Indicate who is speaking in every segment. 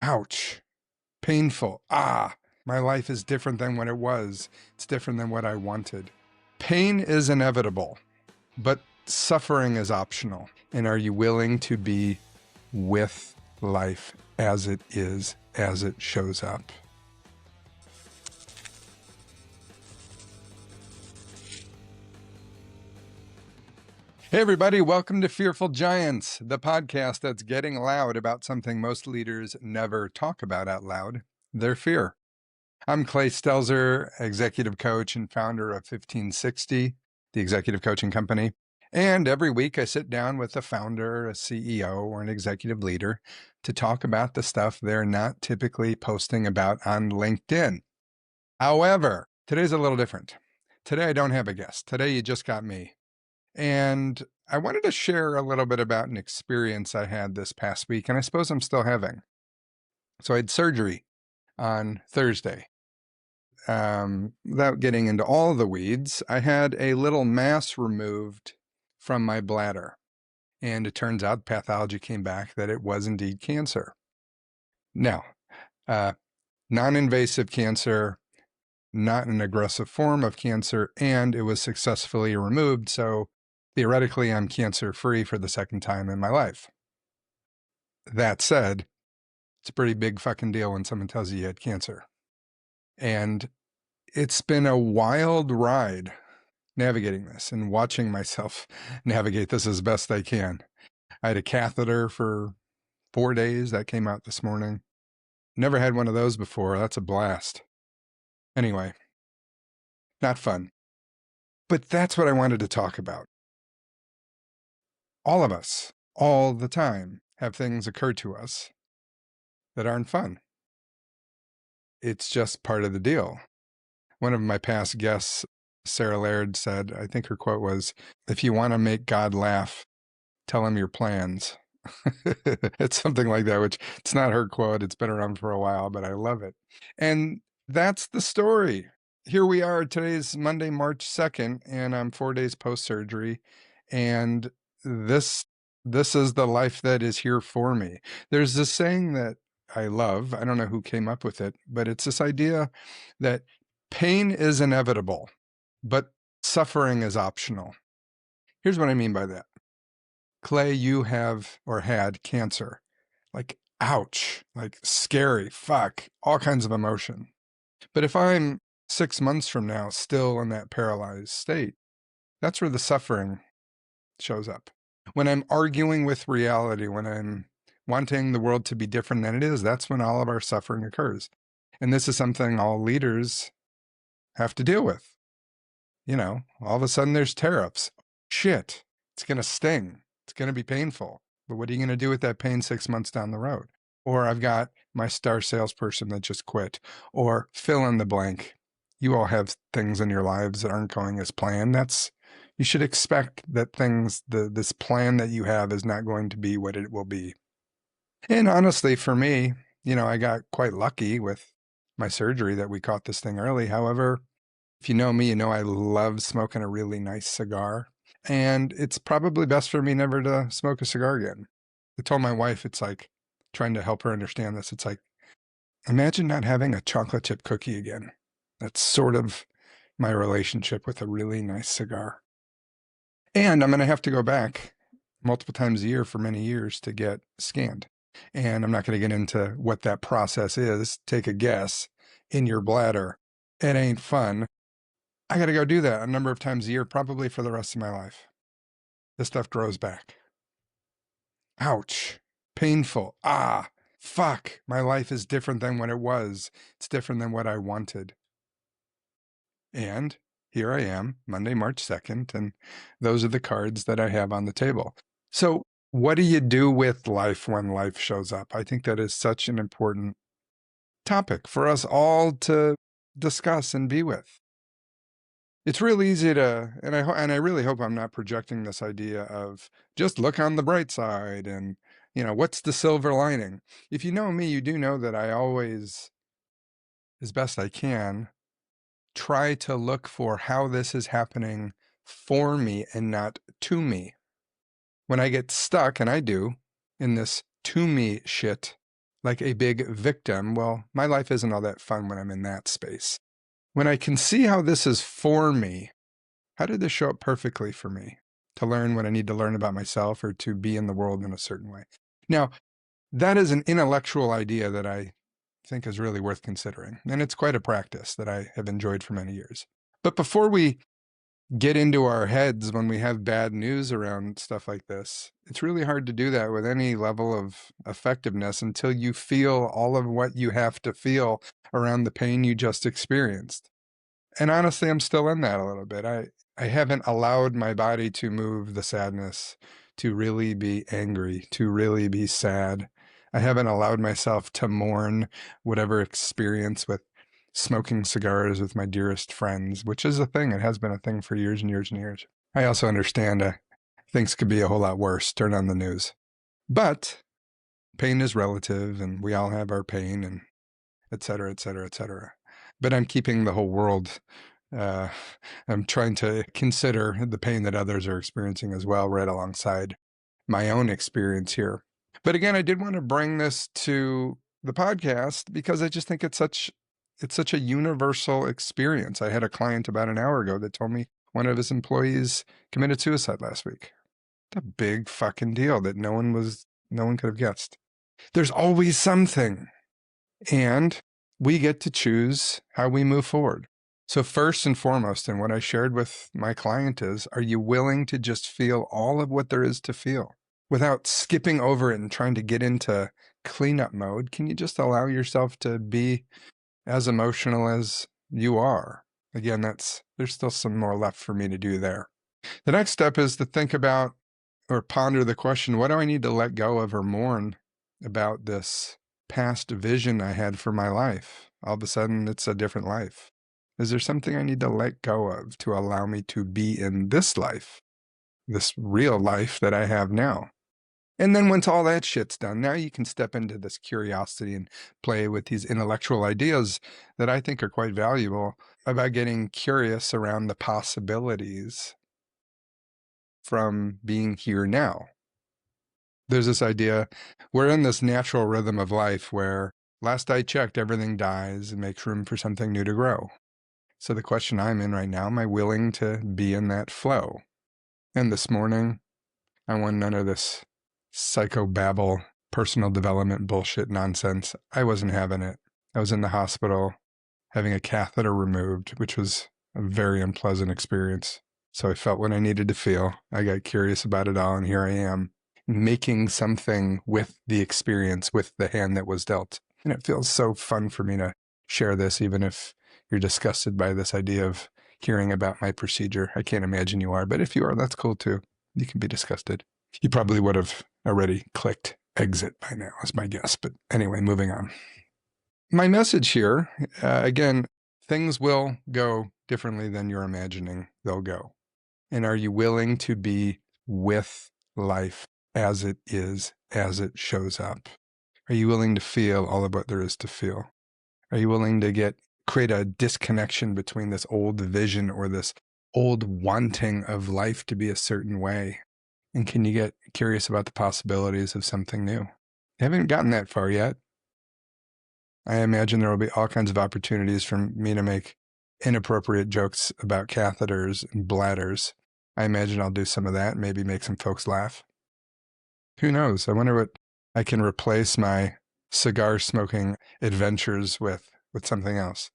Speaker 1: Ouch. Painful. Ah, my life is different than what it was. It's different than what I wanted. Pain is inevitable, but suffering is optional. And are you willing to be with life as it is, as it shows up? Hey, everybody, welcome to Fearful Giants, the podcast that's getting loud about something most leaders never talk about out loud, their fear. I'm Clay Stelzer, executive coach and founder of 1560, the executive coaching company. And every week I sit down with a founder, a CEO, or an executive leader to talk about the stuff they're not typically posting about on LinkedIn. However, today's a little different. Today I don't have a guest. Today you just got me. And I wanted to share a little bit about an experience I had this past week, and I suppose I'm still having. So I had surgery on Thursday. Without getting into all the weeds, I had a little mass removed from my bladder. And it turns out pathology came back that it was indeed cancer. Now, non-invasive cancer, not an aggressive form of cancer, and it was successfully removed. So theoretically, I'm cancer-free for the second time in my life. That said, it's a pretty big fucking deal when someone tells you you had cancer. And it's been a wild ride navigating this and watching myself navigate this as best I can. I had a catheter for 4 days. That came out this morning. Never had one of those before. That's a blast. Anyway, not fun. But that's what I wanted to talk about. All of us, all the time, have things occur to us that aren't fun. It's just part of the deal. One of my past guests, Sarah Laird, said, I think her quote was, if you want to make God laugh, tell him your plans. It's something like that, which it's not her quote. It's been around for a while, but I love it. And that's the story. Here we are. Today's Monday, March 2nd, and I'm 4 days post-surgery. And this is the life that is here for me. There's this saying that I love. I don't know who came up with it, but it's this idea that pain is inevitable, but suffering is optional. Here's what I mean by that. Clay, you have or had cancer. Like, ouch, like scary, fuck, all kinds of emotion. But if I'm 6 months from now still in that paralyzed state, that's where the suffering shows up. When I'm arguing with reality, when I'm wanting the world to be different than it is, that's when all of our suffering occurs. And this is something all leaders have to deal with. You know, all of a sudden there's tariffs. Shit, it's going to sting. It's going to be painful. But what are you going to do with that pain 6 months down the road? Or I've got my star salesperson that just quit, or fill in the blank. You all have things in your lives that aren't going as planned. You should expect that this plan that you have is not going to be what it will be. And honestly, for me, I got quite lucky with my surgery that we caught this thing early. However, if you know me, you know I love smoking a really nice cigar. And it's probably best for me never to smoke a cigar again. I told my wife, it's like, trying to help her understand this, it's like, imagine not having a chocolate chip cookie again. That's sort of my relationship with a really nice cigar. And I'm going to have to go back multiple times a year for many years to get scanned. And I'm not going to get into what that process is. Take a guess. In your bladder. It ain't fun. I got to go do that a number of times a year, probably for the rest of my life. This stuff grows back. Ouch. Painful. Ah, fuck. My life is different than what it was. It's different than what I wanted. And here I am, Monday, March 2nd, and those are the cards that I have on the table. So what do you do with life when life shows up? I think that is such an important topic for us all to discuss and be with. It's real easy to, and I really hope I'm not projecting this idea of just look on the bright side and, what's the silver lining? If you know me, you do know that I always, as best I can, try to look for how this is happening for me and not to me. When I get stuck, and I do, in this to me shit, like a big victim. Well, my life isn't all that fun when I'm in that space. When I can see how this is for me, how did this show up perfectly for me to learn what I need to learn about myself or to be in the world in a certain way? Now, that is an intellectual idea that I think is really worth considering. And it's quite a practice that I have enjoyed for many years. But before we get into our heads when we have bad news around stuff like this, it's really hard to do that with any level of effectiveness until you feel all of what you have to feel around the pain you just experienced. And honestly, I'm still in that a little bit. I haven't allowed my body to move the sadness, to really be angry, to really be sad. I haven't allowed myself to mourn whatever experience with smoking cigars with my dearest friends, which is a thing. It has been a thing for years and years and years. I also understand things could be a whole lot worse. Turn on the news. But pain is relative, and we all have our pain, and et cetera, et cetera, et cetera. But I'm keeping the whole world. I'm trying to consider the pain that others are experiencing as well, right alongside my own experience here. But again, I did want to bring this to the podcast because I just think it's such a universal experience. I had a client about an hour ago that told me one of his employees committed suicide last week. It's a big fucking deal that no one could have guessed. There's always something. And we get to choose how we move forward. So first and foremost, and what I shared with my client is, are you willing to just feel all of what there is to feel without skipping over it and trying to get into cleanup mode? Can you just allow yourself to be as emotional as you are? Again, there's still some more left for me to do there. The next step is to think about or ponder the question, what do I need to let go of or mourn about this past vision I had for my life? All of a sudden, it's a different life. Is there something I need to let go of to allow me to be in this life, this real life that I have now? And then once all that shit's done, now you can step into this curiosity and play with these intellectual ideas that I think are quite valuable about getting curious around the possibilities from being here now. There's this idea, we're in this natural rhythm of life where last I checked, everything dies and makes room for something new to grow. So the question I'm in right now, am I willing to be in that flow? And this morning, I want none of this psychobabble, personal development bullshit nonsense. I wasn't having it. I was in the hospital having a catheter removed, which was a very unpleasant experience. So I felt what I needed to feel. I got curious about it all, and here I am, making something with the experience, with the hand that was dealt. And it feels so fun for me to share this, even if you're disgusted by this idea of hearing about my procedure. I can't imagine you are, but if you are, that's cool too. You can be disgusted. You probably would have already clicked exit by now, is my guess. But anyway, moving on. My message here, again, things will go differently than you're imagining they'll go. And are you willing to be with life as it is, as it shows up? Are you willing to feel all of what there is to feel? Are you willing to create a disconnection between this old vision or this old wanting of life to be a certain way? And can you get curious about the possibilities of something new? I haven't gotten that far yet. I imagine there will be all kinds of opportunities for me to make inappropriate jokes about catheters and bladders. I imagine I'll do some of that, maybe make some folks laugh. Who knows? I wonder what I can replace my cigar smoking adventures with something else.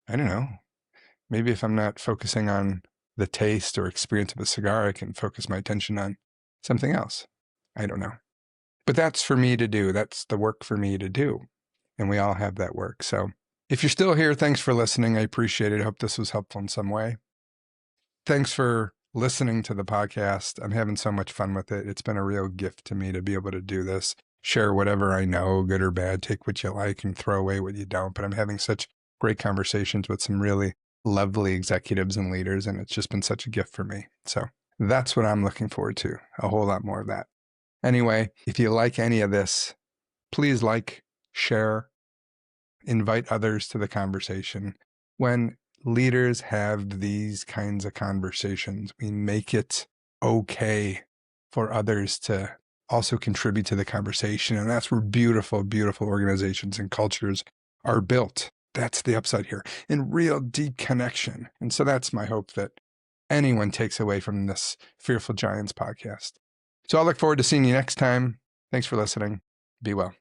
Speaker 1: I don't know. Maybe if I'm not focusing on the taste or experience of a cigar, I can focus my attention on something else. I don't know. But that's for me to do. That's the work for me to do. And we all have that work. So if you're still here, thanks for listening. I appreciate it. I hope this was helpful in some way. Thanks for listening to the podcast. I'm having so much fun with it. It's been a real gift to me to be able to do this, share whatever I know, good or bad, take what you like and throw away what you don't. But I'm having such great conversations with some really lovely executives and leaders, and it's just been such a gift for me. So that's what I'm looking forward to, a whole lot more of that. Anyway, if you like any of this, please like, share, invite others to the conversation. When leaders have these kinds of conversations, we make it okay for others to also contribute to the conversation. And that's where beautiful, beautiful organizations and cultures are built. That's the upside here, in real deep connection. And so that's my hope that anyone takes away from this Fearful Giants podcast. So I'll look forward to seeing you next time. Thanks for listening. Be well.